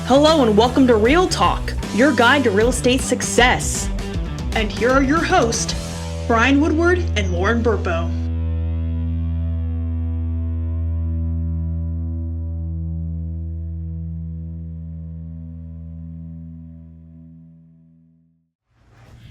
Hello and welcome to Real Talk, your guide to real estate success. And here are your hosts, Brian Woodward and Lauren Burpo.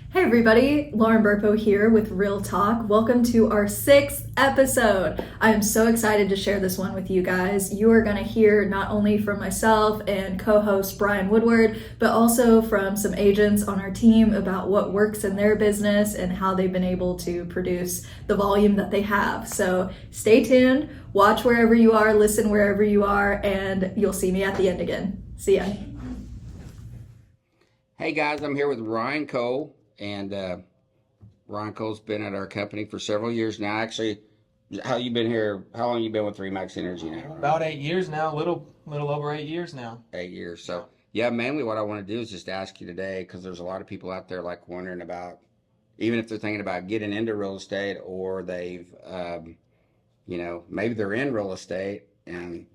Hey everybody, Lauren Burpo here with Real Talk. Welcome to our 6th episode. I am so excited to share this one with you guys. You are going to hear not only from myself and co-host Brian Woodward, but also from some agents on our team about what works in their business and how they've been able to produce the volume that they have. So stay tuned, watch wherever you are, listen wherever you are, and you'll see me at the end again. See ya. Hey guys, I'm here with Ryan Cole. And Ron Cole's been at our company for several years now. Actually, how you been here? How long you been with Remax Energy now? About 8 years now, little over 8 years now. 8 years. So yeah, mainly what I want to do is just ask you today, because there's a lot of people out there like wondering about, even if they're thinking about getting into real estate, or they've, maybe they're in real estate and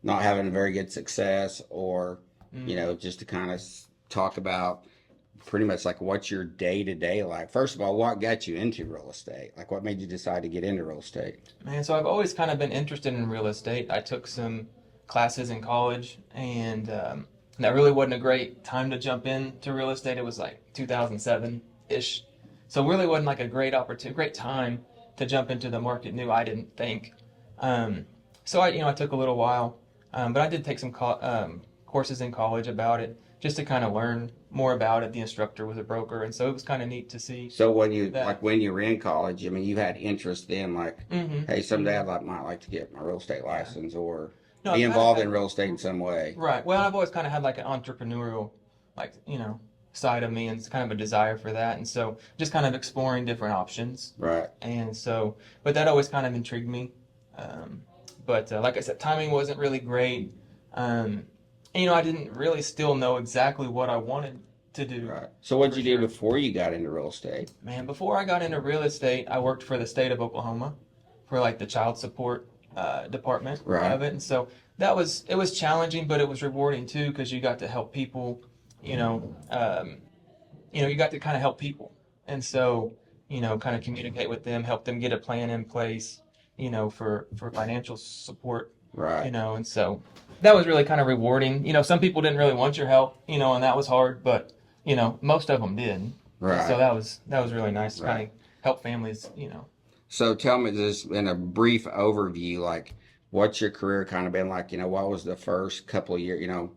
not having very good success, or just to kind of talk about pretty much like what's your day-to-day like. First of all, what got you into real estate? Like what made you decide to get into real estate? Man, so I've always kind of been interested in real estate. I took some classes in college, and that really wasn't a great time to jump into real estate. It was like 2007-ish. So it really wasn't like a great time to jump into the market new, I didn't think. So I took a little while, but I did take some courses in college about it, just to kind of learn more about it. The instructor was a broker, and so it was kind of neat to see. So when you were in college, I mean, you had interest in hey, someday I'd might like to get my real estate license, or be involved in real estate in some way. Right. Well, I've always kind of had like an entrepreneurial, side of me, and it's kind of a desire for that, and so just kind of exploring different options. Right. And so, but that always kind of intrigued me. But like I said, timing wasn't really great. I didn't really still know exactly what I wanted to do. Right. So what did you do before you got into real estate? Man, before I got into real estate, I worked for the state of Oklahoma for like the child support department of it. And so it was challenging, but it was rewarding too, because you got to help people, you got to kind of help people. And so, kind of communicate with them, help them get a plan in place, for financial support. Right. And so that was really kind of rewarding. Some people didn't really want your help, and that was hard, but, most of them did. Right. So that was really nice to kind of help families, So tell me this in a brief overview, like what's your career kind of been like? What was the first couple of years,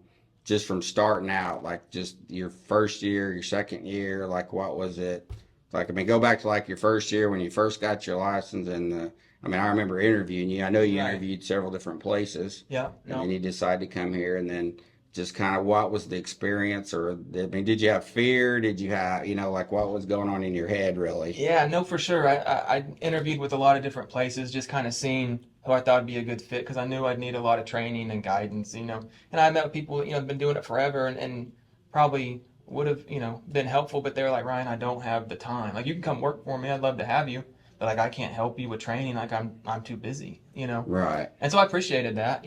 just from starting out, like just your first year, your second year, like what was it? Like, I mean, go back to like your first year when you first got your license, and I remember interviewing you. I know you interviewed several different places. Yeah. And then you decided to come here, and then just kind of what was the experience, or did you have fear? Did you have, what was going on in your head really? Yeah, no, for sure. I interviewed with a lot of different places, just kind of seeing who I thought would be a good fit, because I knew I'd need a lot of training and guidance, And I met with people, been doing it forever, and probably would have, been helpful, but they were like, Ryan, I don't have the time. Like, you can come work for me. I'd love to have you. But like, I can't help you with training. Like, I'm too busy, Right. And so I appreciated that.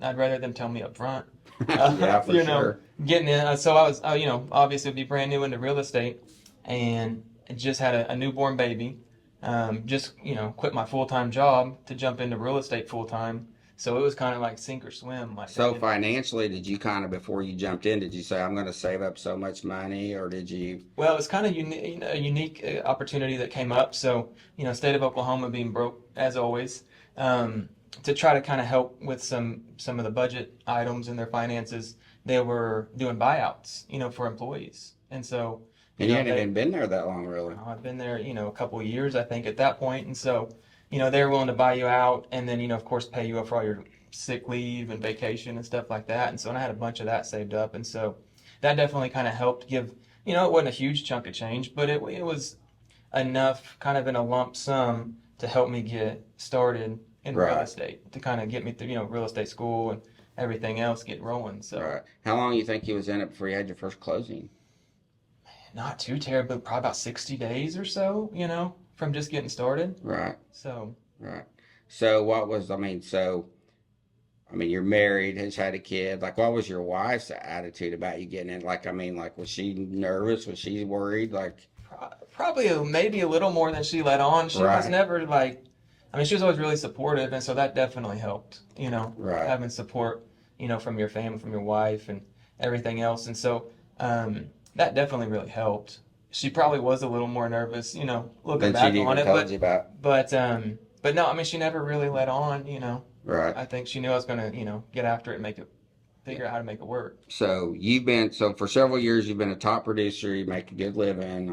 I'd rather them tell me up front. Yeah, for sure. Getting in. So I was, obviously be brand new into real estate, and just had a newborn baby. Quit my full-time job to jump into real estate full-time. So it was kind of like sink or swim. So financially, did you kind of, before you jumped in, did you say, I'm going to save up so much money, or did you? Well, it was kind of a unique opportunity that came up. So, state of Oklahoma being broke, as always, to try to kind of help with some of the budget items in their finances, they were doing buyouts, for employees. And so. And you hadn't even been there that long, really. I've been there, a couple of years, I think, at that point. And so, they were willing to buy you out, and then, of course, pay you up for all your sick leave and vacation and stuff like that. And so I had a bunch of that saved up. And so that definitely kind of helped give, it wasn't a huge chunk of change, but it was enough kind of in a lump sum to help me get started in real estate, to kind of get me through, real estate school and everything else get rolling. So. Right. How long do you think you was in it before you had your first closing? Not too terrible, probably about 60 days or so, from just getting started. Right. So. Right. So what was, I mean, you're married, has had a kid. Like, what was your wife's attitude about you getting in? Like, I mean, like, was she nervous? Was she worried? Like, Probably maybe a little more than she let on. She was right, never like, I mean, she was always really supportive, and so that definitely helped. right. Having support, from your family, from your wife, and everything else, and so that definitely really helped. She probably was a little more nervous, looking Then she'd back on even it, told you about, but no, I mean, she never really let on. right. I think she knew I was gonna, get after it and figure out how to make it work. So for several years, you've been a top producer. You make a good living. I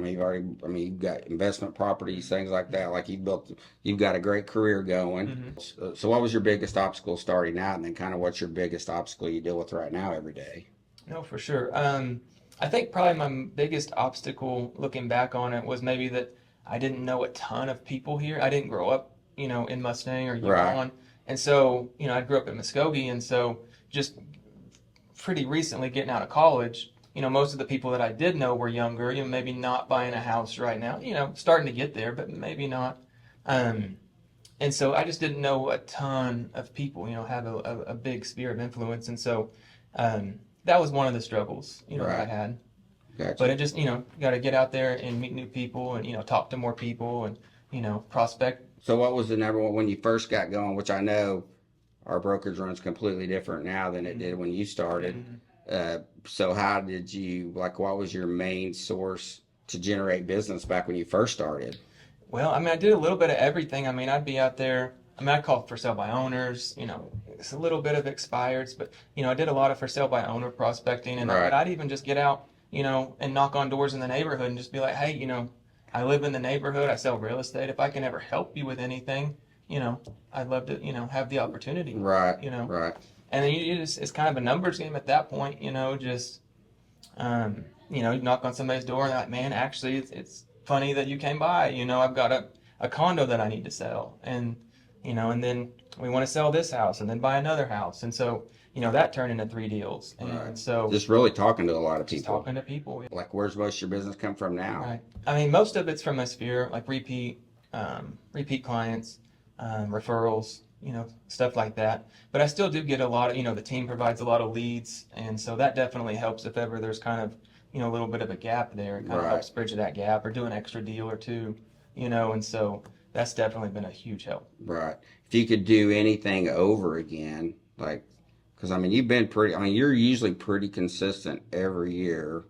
mean, you've got investment properties, things like that. Like you've got a great career going. So what was your biggest obstacle starting out? And then kind of what's your biggest obstacle you deal with right now every day? No, for sure. I think probably my biggest obstacle looking back on it was maybe that I didn't know a ton of people here. I didn't grow up, in Mustang or Right, Yukon. And so, I grew up in Muskogee. And so just pretty recently getting out of college, most of the people that I did know were younger, maybe not buying a house right now, starting to get there, but maybe not. Um, and so I just didn't know a ton of people, have a big sphere of influence. And so that was one of the struggles, that I right. had. But Gotcha. it just, got to get out there and meet new people and, talk to more people and, prospect. So what was the number one when you first got going, which I know our brokerage runs completely different now than it did when you started. Mhm. So how did you, like, what was your main source to generate business back when you first started? Well, I mean, I did a little bit of everything. I mean, I'd be out there. I mean, I called for sale by owners, it's a little bit of expireds, but, I did a lot of for sale by owner prospecting. And Right, I'd even just get out, and knock on doors in the neighborhood and just be like, hey, I live in the neighborhood. I sell real estate. If I can ever help you with anything, I'd love to, have the opportunity, right, you know. right, And then it's kind of a numbers game at that point, just, you knock on somebody's door and they're like, man, actually, it's funny that you came by. I've got a condo that I need to sell. And then we want to sell this house and then buy another house. And so, that turned into 3 deals. And right. so Just really talking to a lot of just people. talking to people. Yeah. Like, where's most of your business come from now? Right. I mean, most of it's from my sphere, like repeat clients, referrals, stuff like that. But I still do get a lot of, the team provides a lot of leads. And so that definitely helps if ever there's kind of, a little bit of a gap there. It kind of Right. helps bridge that gap or do an extra deal or two, and so that's definitely been a huge help. Right. If you could do anything over again, like, because I mean, you're usually pretty consistent every year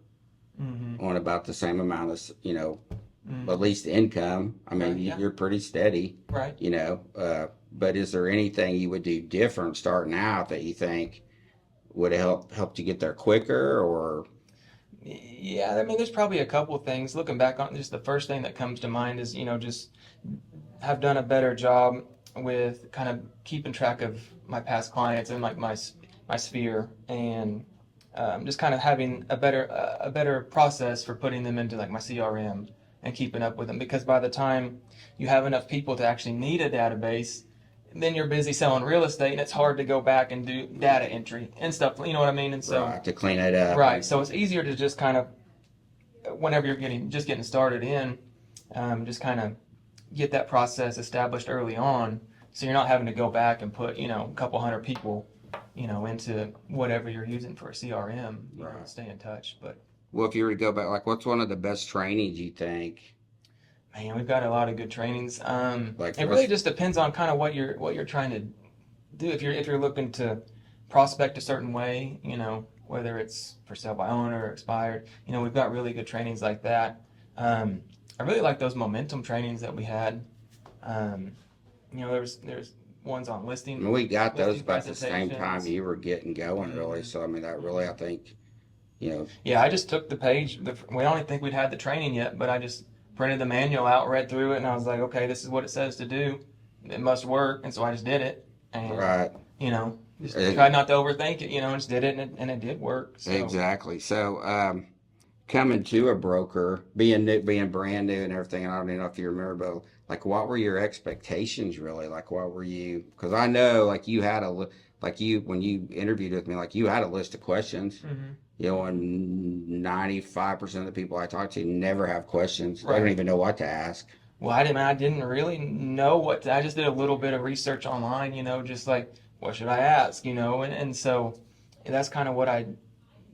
Mm-hmm. on about the same amount of, Mm-hmm. at least income. I mean, Right, yeah. you're pretty steady, Right. But is there anything you would do different starting out that you think would have helped you get there quicker or? Yeah, I mean, there's probably a couple of things. Looking back on just the first thing that comes to mind is, just have done a better job with kind of keeping track of my past clients and like my sphere and just kind of having a better process for putting them into like my CRM and keeping up with them because by the time you have enough people to actually need a database, then you're busy selling real estate and it's hard to go back and do data entry and stuff. You know what I mean? And so Right, to clean it up. right, so it's easier to just kind of whenever you're getting started in, just kind of get that process established early on, so you're not having to go back and put a couple hundred people, into whatever you're using for a CRM, Right. stay in touch. But Well, if you were to go back, like, what's one of the best trainings you think? man, we've got a lot of good trainings. Like, It really just depends on kind of what you're trying to do. If you're looking to prospect a certain way, whether it's for sale by owner or expired, we've got really good trainings like that. I really like those momentum trainings that we had. There's ones on I listing. mean, we got those listing about the same time presentations. you were getting going, really. Mhm. So, I mean, that really, I think, Yeah, I just took the page. We don't even think we'd had the training yet, but I just printed the manual out, read through it, and I was like, okay, this is what it says to do. It must work, and so I just did it. And right. just Eh, tried not to overthink it, and just did it, and it did work. So Exactly. So, coming to a broker, being brand new and everything, and I don't even know if you remember, but like, what were your expectations really? Like, what were you? Because I know, like, you had when you interviewed with me, like, you had a list of questions. Mhm. And 95% of the people I talk to never have questions. They don't Right. even know what to ask. Well, I didn't really know what I just did a little bit of research online, just like what should I ask, and so that's kind of what I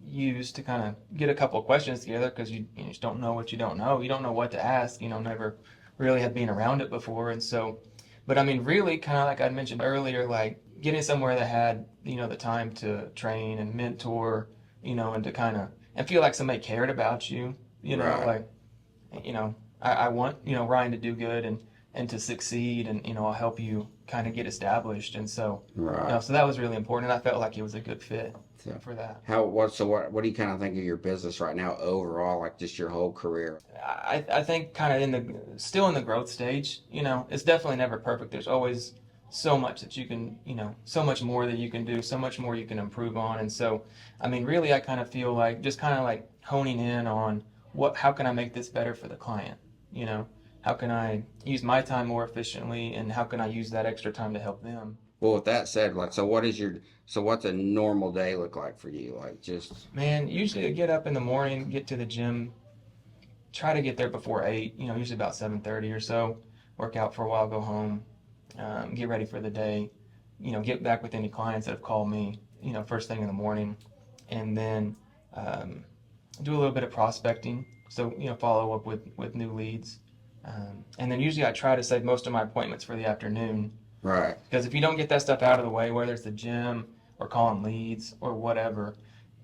use to kind of get a couple of questions together, because you just don't know what you don't know. You don't know what to ask, never really had been around it before. And so, but I mean, really kind of like I mentioned earlier, like getting somewhere that had, the time to train and mentor, and to kind of, and feel like somebody cared about you, Right. like, I want, Ryan to do good and to succeed, and, I'll help you kind of get established. And so, Right. so that was really important. And I felt like it was a good fit So for that. what do you kind of think of your business right now overall, like just your whole career? I think kind of still in the growth stage. It's definitely never perfect. There's always so much that you can, so much more that you can do, so much more you can improve on. And so, I mean, really, I kind of feel like just kind of like honing in on how can I make this better for the client? How can I use my time more efficiently, and how can I use that extra time to help them? Well, with that said, like, what's a normal day look like for you? Like, just, Man, usually I get up in the morning, get to the gym, try to get there before 8, usually about 7:30 or so, work out for a while, go home, get ready for the day, get back with any clients that have called me, first thing in the morning, and then um, do a little bit of prospecting. So, follow up with new leads. And then usually I try to save most of my appointments for the afternoon, right, because if you don't get that stuff out of the way, whether it's the gym or calling leads or whatever,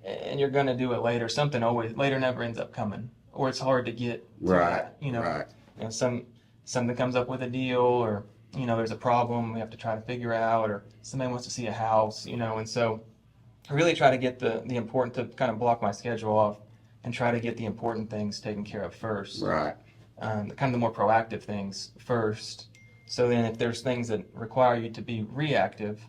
and you're going to do it later, something always later never ends up coming, or it's hard to get to right, that. right, Something comes up with a deal, or there's a problem we have to try to figure out, or somebody wants to see a house, and so I really try to get the important, to kind of block my schedule off and try to get the important things taken care of first, right, kind of the more proactive things first. So then if there's things that require you to be reactive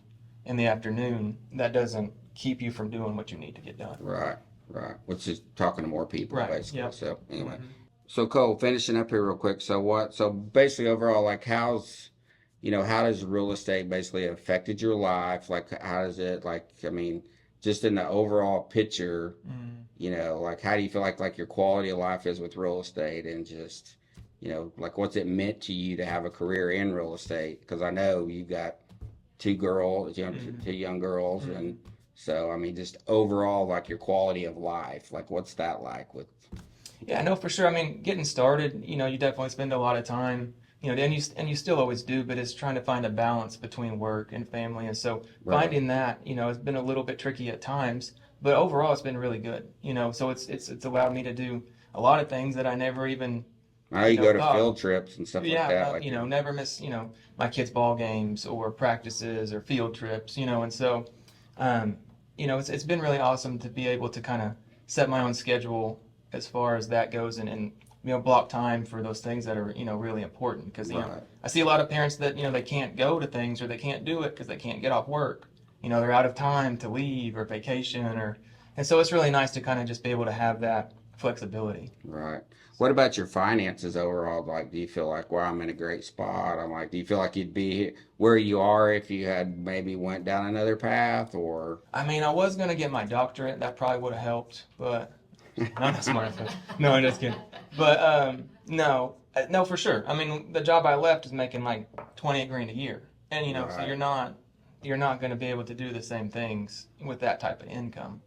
in the afternoon, that doesn't keep you from doing what you need to get done. right, right. Which is talking to more people, Right. basically. Yep. So anyway, Mhm. so Cole, finishing up here real quick. So basically overall, like, how does real estate basically affected your life? Like, how does it, like, I mean, just in the overall picture, Mm. like, how do you feel like your quality of life is with real estate, and just, like, what's it meant to you to have a career in real estate? Because I know you've got two girls, Mhm. two young girls, Mhm. and so I mean, just overall, like, your quality of life, like, what's that like with? Yeah, no, for sure. I mean, getting started, you definitely spend a lot of time, and you still always do, but it's trying to find a balance between work and family. And so Right. finding that, has been a little bit tricky at times, but overall it's been really good. So it's allowed me to do a lot of things that I never even, I know you go to thought. field trips and stuff like Yeah, that, like you're never miss, my kids' ball games or practices or field trips, and so, um, it's been really awesome to be able to kind of set my own schedule as far as that goes, and block time for those things that are, really important, because, right, I see a lot of parents that, they can't go to things, or they can't do it because they can't get off work. They're out of time to leave or vacation, and so it's really nice to kind of just be able to have that flexibility. right. What about your finances overall? Like, do you feel like, well, I'm in a great spot? I'm like, do you feel like you'd be where you are if you had maybe went down another path, or? I mean, I was gonna get my doctorate. That probably would have helped, but I'm not smart enough. No, I'm just kidding. But no, no, for sure. I mean, the job I left is making like 28 grand a year, and so Right, you're not going to be able to do the same things with that type of income.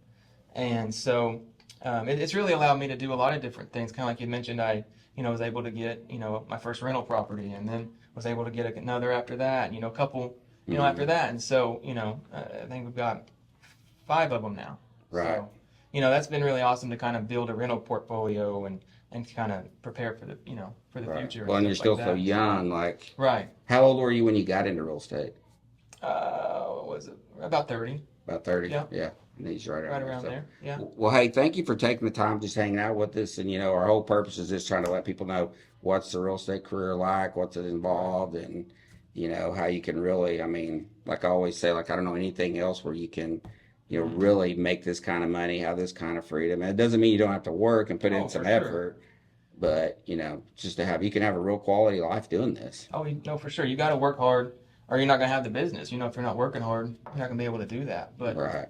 And so it's really allowed me to do a lot of different things. Kind of like you mentioned, I was able to get my first rental property, and then was able to get another after that. A couple mm, after that, and so I think we've got 5 of them now. right, So that's been really awesome to kind of build a rental portfolio, and kind of prepare for the right. future Well, and and you're stuff like still so that. young. Like, Right. how old were you when you got into real estate? What was it about 30? About 30? Yeah. Yeah. And he's right Right around there. around So, there. Yeah. well, hey, thank you for taking the time, just hanging out with us. And, our whole purpose is just trying to let people know what's the real estate career like, what's it Right. involved, and, how you can really, I mean, like I always say, like, I don't know anything else where you can, Mhm. really make this kind of money, have this kind of freedom. And it doesn't mean you don't have to work and put in Oh, some for sure. effort, but, just you can have a real quality life doing this. Oh, no, for sure. You got to work hard, or you're not going to have the business. If you're not working hard, you're not going to be able to do that. But, Right.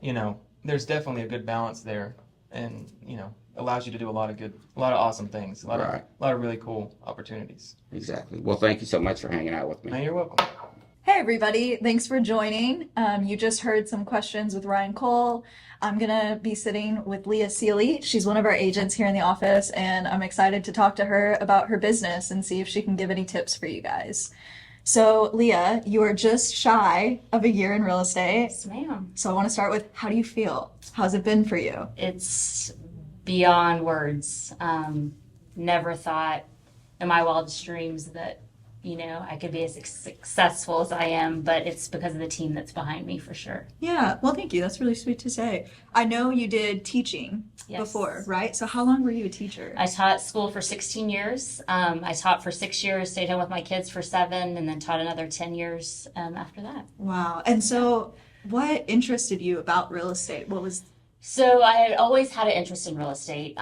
there's definitely a good balance there, and, allows you to do a lot of awesome things, Right. a lot of really cool opportunities. Exactly. Well, thank you so much for hanging out with me. Now, you're welcome. Hey everybody, thanks for joining. You just heard some questions with Ryan Cole. I'm gonna be sitting with Leah Seeley. She's one of our agents here in the office, and I'm excited to talk to her about her business and see if she can give any tips for you guys. So, Leah, you are just shy of a year in real estate. Yes, ma'am. So I want to start with, how do you feel? How's it been for you? It's beyond words. Never thought in my wildest dreams that, I could be as successful as I am, but it's because of the team that's behind me for sure. Yeah, well, thank you. That's really sweet to say. I know you did teaching before, right? So how long were you a teacher? I taught school for 16 years. I taught for 6 years, stayed home with my kids for 7, and then taught another 10 years after that. Wow. And so what interested you about real estate? What was... So I had always had an interest in real estate.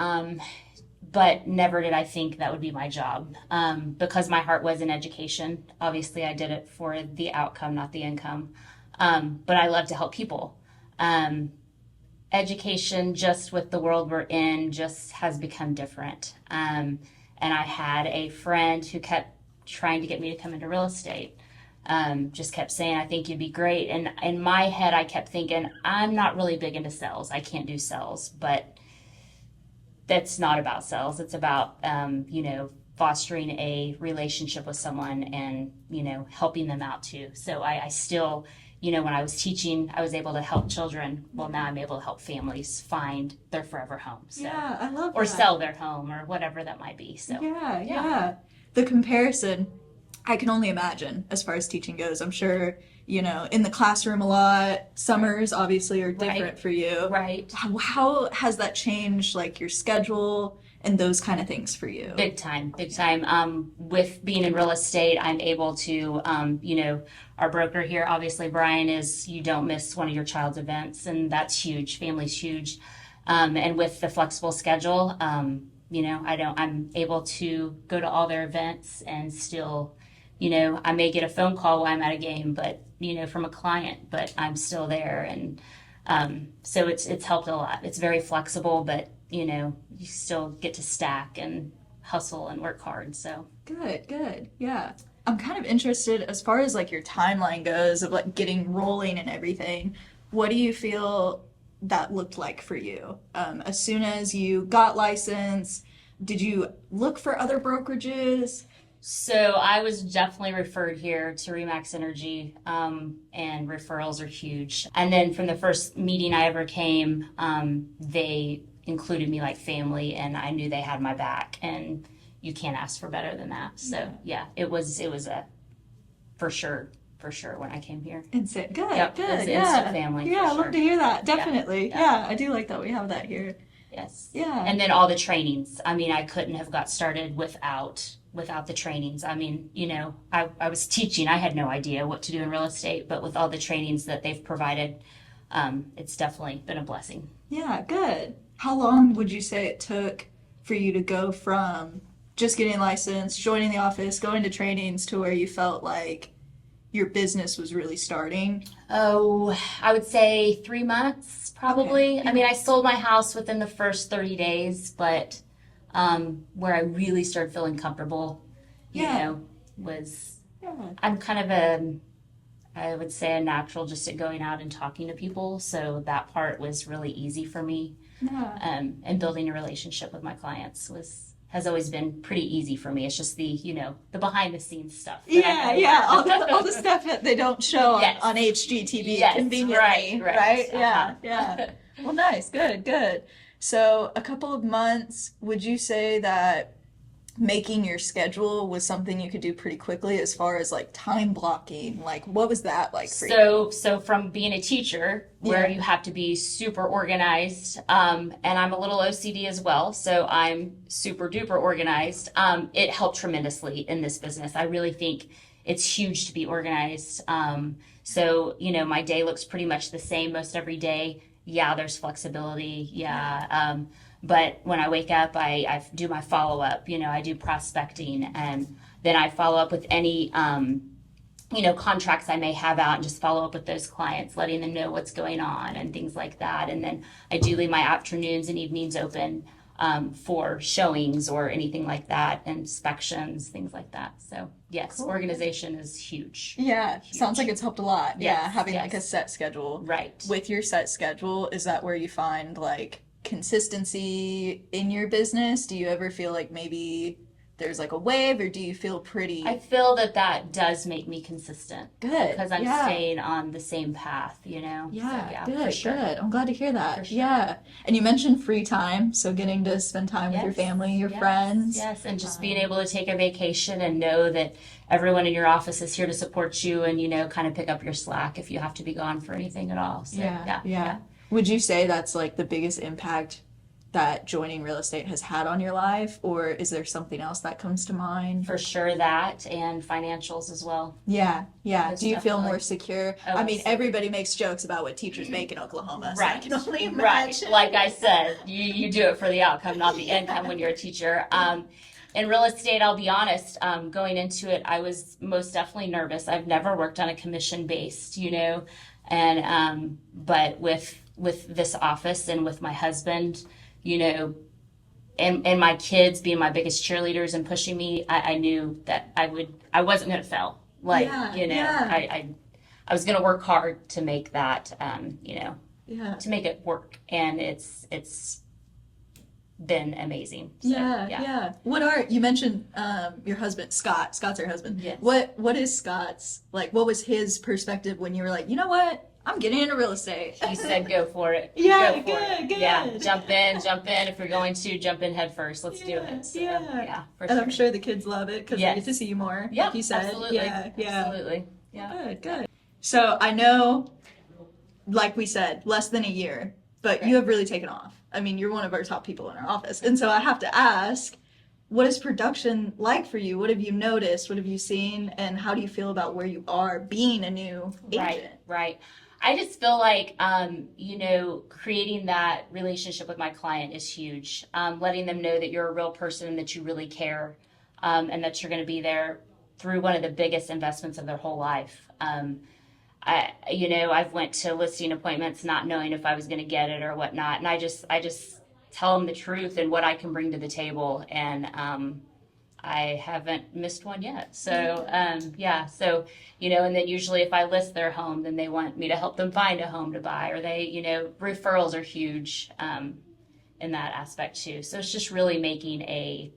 But never did I think that would be my job, because my heart was in education. Obviously, I did it for the outcome, not the income. But I love to help people. Education, just with the world we're in, just has become different. And I had a friend who kept trying to get me to come into real estate. Just kept saying, I think you'd be great. And in my head, I kept thinking, I'm not really big into sales. I can't do sales, but that's not about sales. It's about, fostering a relationship with someone and, helping them out too. So I still, when I was teaching, I was able to help children. Well, now I'm able to help families find their forever home. So, Yeah, I love or that. sell their home or whatever that might be. So Yeah. The comparison, I can only imagine as far as teaching goes. I'm sure, in the classroom a lot. Summers obviously are different Right. for you. Right. How has that changed, like your schedule and those kind of things for you? Big time, big time. With being in real estate, I'm able to, our broker here, obviously, Brian, is you don't miss one of your child's events, and that's huge. Family's huge. And with the flexible schedule, I'm able to go to all their events and still, I may get a phone call while I'm at a game, but, from a client, but I'm still there. And so it's helped a lot. It's very flexible, but, you still get to stack and hustle and work hard. So Good. Yeah. I'm kind of interested as far as like your timeline goes of like getting rolling and everything. What do you feel that looked like for you? As soon as you got licensed, did you look for other brokerages? So I was definitely referred here to Remax Energy, and referrals are huge. And then from the first meeting I ever came, they included me like family, and I knew they had my back, and you can't ask for better than that. So yeah, it was a for sure when I came here. Instant. Good. Yep, Good. it's Yeah. instant family, Yeah, for I love sure. to hear that. Definitely. Yeah. Yeah, I do like that we have that here. Yes. Yeah. And then all the trainings. I mean, I couldn't have got started without the trainings. I mean, I was teaching. I had no idea what to do in real estate, but with all the trainings that they've provided, it's definitely been a blessing. Yeah, good. How long would you say it took for you to go from just getting licensed, joining the office, going to trainings to where you felt like your business was really starting? Oh, I would say 3 months, probably. Okay. I mean, I sold my house within the first 30 days, but where I really started feeling comfortable, was Yeah. I'm kind of I would say a natural just at going out and talking to people. So that part was really easy for me. Yeah. And building a relationship with my clients has always been pretty easy for me. It's just the behind the scenes stuff. that I had to learn. All the stuff that they don't show Yes. on HGTV Yes, conveniently, right. Yeah. Well, nice, good. So, a couple of months, would you say that making your schedule was something you could do pretty quickly as far as like time blocking? Like, what was that like for you? So from being a teacher where Yeah. you have to be super organized, and I'm a little OCD as well, so I'm super duper organized. It helped tremendously in this business. I really think it's huge to be organized. So, my day looks pretty much the same most every day. Yeah, there's flexibility. Yeah. But when I wake up, I do my follow-up. I do prospecting, and then I follow up with any, contracts I may have out and just follow up with those clients, letting them know what's going on and things like that. And then I do leave my afternoons and evenings open for showings or anything like that, inspections, things like that. So yes, Cool. Organization is huge. Yeah, sounds like it's helped a lot. Yeah, Yes, having like a yes. set schedule. Right. With your set schedule, is that where you find like consistency in your business? Do you ever feel like maybe there's like a wave, or do you feel pretty I feel that does make me consistent good? because I'm Yeah. staying on the same path, you know? Yeah, So, yeah, good, for sure. good. I'm glad to hear that. For sure. Yeah. And you mentioned free time, so getting to spend time with your Yes, family, your yes, friends. Yes, and just being able to take a vacation and know that everyone in your office is here to support you and, you know, kind of pick up your slack if you have to be gone for anything at all. So, Yeah. Would you say that's like the biggest impact that joining real estate has had on your life, or is there something else that comes to mind? For sure that and financials as well. Yeah. Most Do you feel more definitely. secure? Oh, I mean, absolutely. everybody makes jokes about what teachers make in Oklahoma, so I Right, can only right. imagine. Like I said, you do it for the outcome, not the income when you're a teacher. In real estate, I'll be honest, going into it, I was most definitely nervous. I've never worked on a commission based, you know, and but with this office and with my husband, you know, and my kids being my biggest cheerleaders and pushing me, I knew that I wasn't going to fail. Like, Yeah, you know, yeah. I was going to work hard to make that, you know, Yeah. to make it work. And it's been amazing. So, Yeah. You mentioned your husband, Scott. Scott's your husband. Yes. What is Scott's, like, what was his perspective when you were like, you know what? I'm getting into real estate. He said, go for it. Yeah, Go for it. good. Yeah, jump in. If you're going to, jump in head first. Let's do it. So, yeah, for And sure. I'm sure the kids love it because they Yes. get to see you more, Yeah, like you said. absolutely. Yeah. Absolutely. Yeah. Good. So I know, like we said, less than a year, but you have really taken off. I mean, you're one of our top people in our office. And so I have to ask, what is production like for you? What have you noticed? What have you seen? And how do you feel about where you are being a new agent? Right. I just feel like, you know, creating that relationship with my client is huge. Letting them know that you're a real person and that you really care, and that you're going to be there through one of the biggest investments of their whole life. I've went to listing appointments not knowing if I was going to get it or whatnot, and I just tell them the truth and what I can bring to the table, and I haven't missed one yet. So, so, you know, and then usually if I list their home, then they want me to help them find a home to buy, or they, you know, referrals are huge in that aspect too. So it's just really making a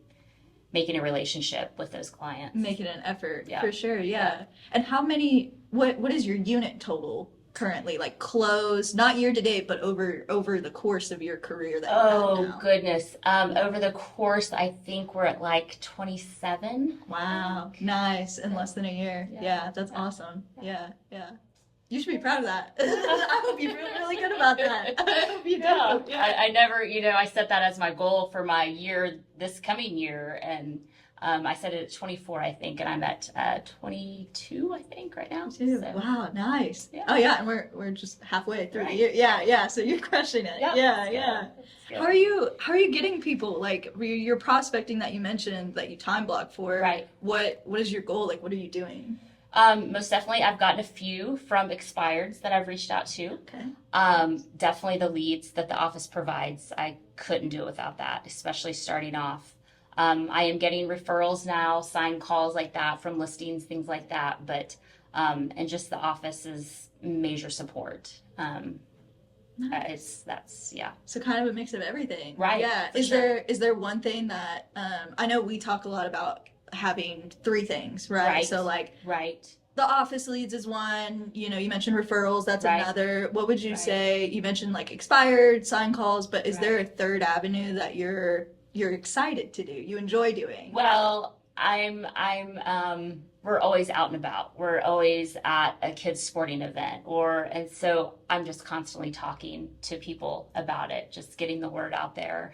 relationship with those clients. Making an effort, Yeah. for sure, yeah. And how many, what is your unit total currently, like closed, not year to date, but over the course of your career that you have Oh now? goodness. Over the course, I think we're at like 27. Wow, nice, in less than a year. Yeah. Yeah, that's awesome. Yeah. You should be proud of that. I hope you feel really good about that. I hope you do. Yeah. I never, you know, I set that as my goal for my year, this coming year, and I set it at 24, I think, and I'm at 22, I think, right now. Too. So, Wow, nice. Yeah. Oh yeah, and we're just halfway through the Right. year. Yeah. So you're crushing it. Yeah. It's good. How are you getting people, like your prospecting that you mentioned that you time block for? Right. What is your goal? Like, what are you doing? Most definitely, I've gotten a few from expireds that I've reached out to. Okay. Definitely the leads that the office provides. I couldn't do it without that, especially starting off. I am getting referrals now, signed calls like that from listings, things like that. But and just the office's major support. Nice. Yeah. So kind of a mix of everything. Right, Yeah. for Is sure. there one thing that I know we talk a lot about having three things, right? Right. So like Right. the office leads is one, you know, you mentioned referrals, that's Right. another. What would you Right. say? You mentioned like expired, sign calls, but is Right. there a third avenue that you're excited to do? You enjoy doing? Well, we're always out and about. We're always at a kid's sporting event, and so I'm just constantly talking to people about it, just getting the word out there.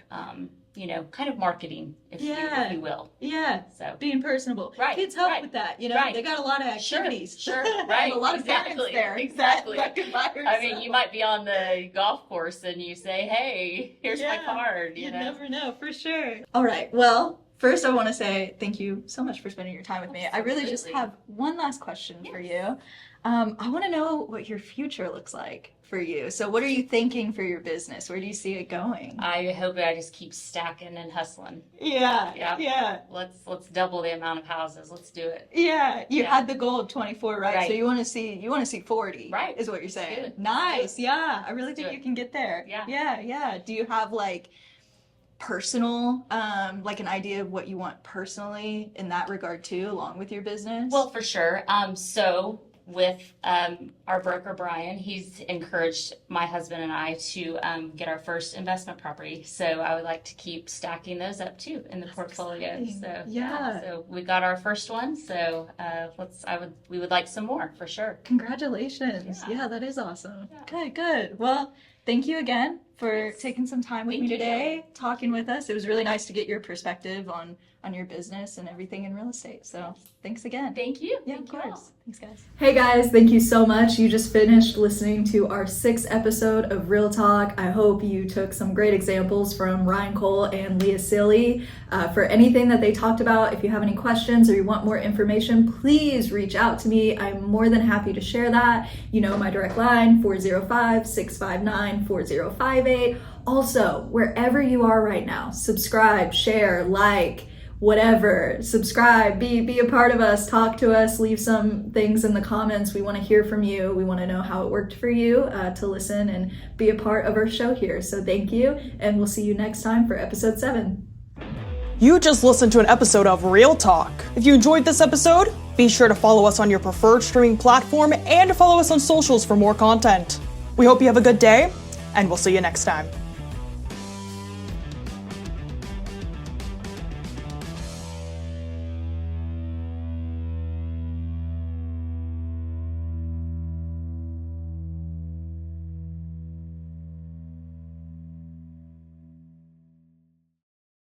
You know, kind of marketing, if you will. Yeah. So Being personable. Right, Kids help right, with that, you know. right. They got a lot of activities. Sure, And right, a lot of parents exactly, there. exactly. That could buy her I mean, some. you might be on the golf course and you say, "Hey, here's my Yeah, card." You You know. never know, for sure. All right. Well, first I want to say thank you so much for spending your time with me. I really just Absolutely. have one last question for you. I want to know what your future looks like for you. So what are you thinking for your business? Where do you see it going? I hope I just keep stacking and hustling. Yeah. Yeah. Let's double the amount of houses. Let's do it. Yeah. You Yeah. had the goal of 24, right? Right. So you want to see 40. Right. Is what you're saying. Good. Nice. Good. Yeah. I really do think it. you can get there. Yeah. Yeah. Do you have like personal like an idea of what you want personally in that regard too, along with your business? Well, for sure. So with our broker Brian, he's encouraged my husband and I to get our first investment property. So I would like to keep stacking those up too in the portfolio. exciting. So Yeah. So we got our first one. So we would like some more for sure. Congratulations. Yeah. Yeah, that is awesome. Yeah. Good. Well, thank you again for taking some time with Thank me you. today, talking with us. It was really nice to get your perspective on your business and everything in real estate. So thanks again. Thank you. Yeah, Thank of you all. course. Thanks, guys. Hey, guys. Thank you so much. You just finished listening to our 6th episode of Real Talk. I hope you took some great examples from Ryan Cole and Leah Silly. For anything that they talked about, if you have any questions or you want more information, please reach out to me. I'm more than happy to share that. You know my direct line, 405-659-4058. Also, wherever you are right now, subscribe, share, like, whatever, subscribe, be a part of us, talk to us, leave some things in the comments. We want to hear from you. We want to know how it worked for you to listen and be a part of our show here. So thank you, and we'll see you next time for episode 7. You just listened to an episode of Real Talk. If you enjoyed this episode, be sure to follow us on your preferred streaming platform and follow us on socials for more content. We hope you have a good day, and we'll see you next time.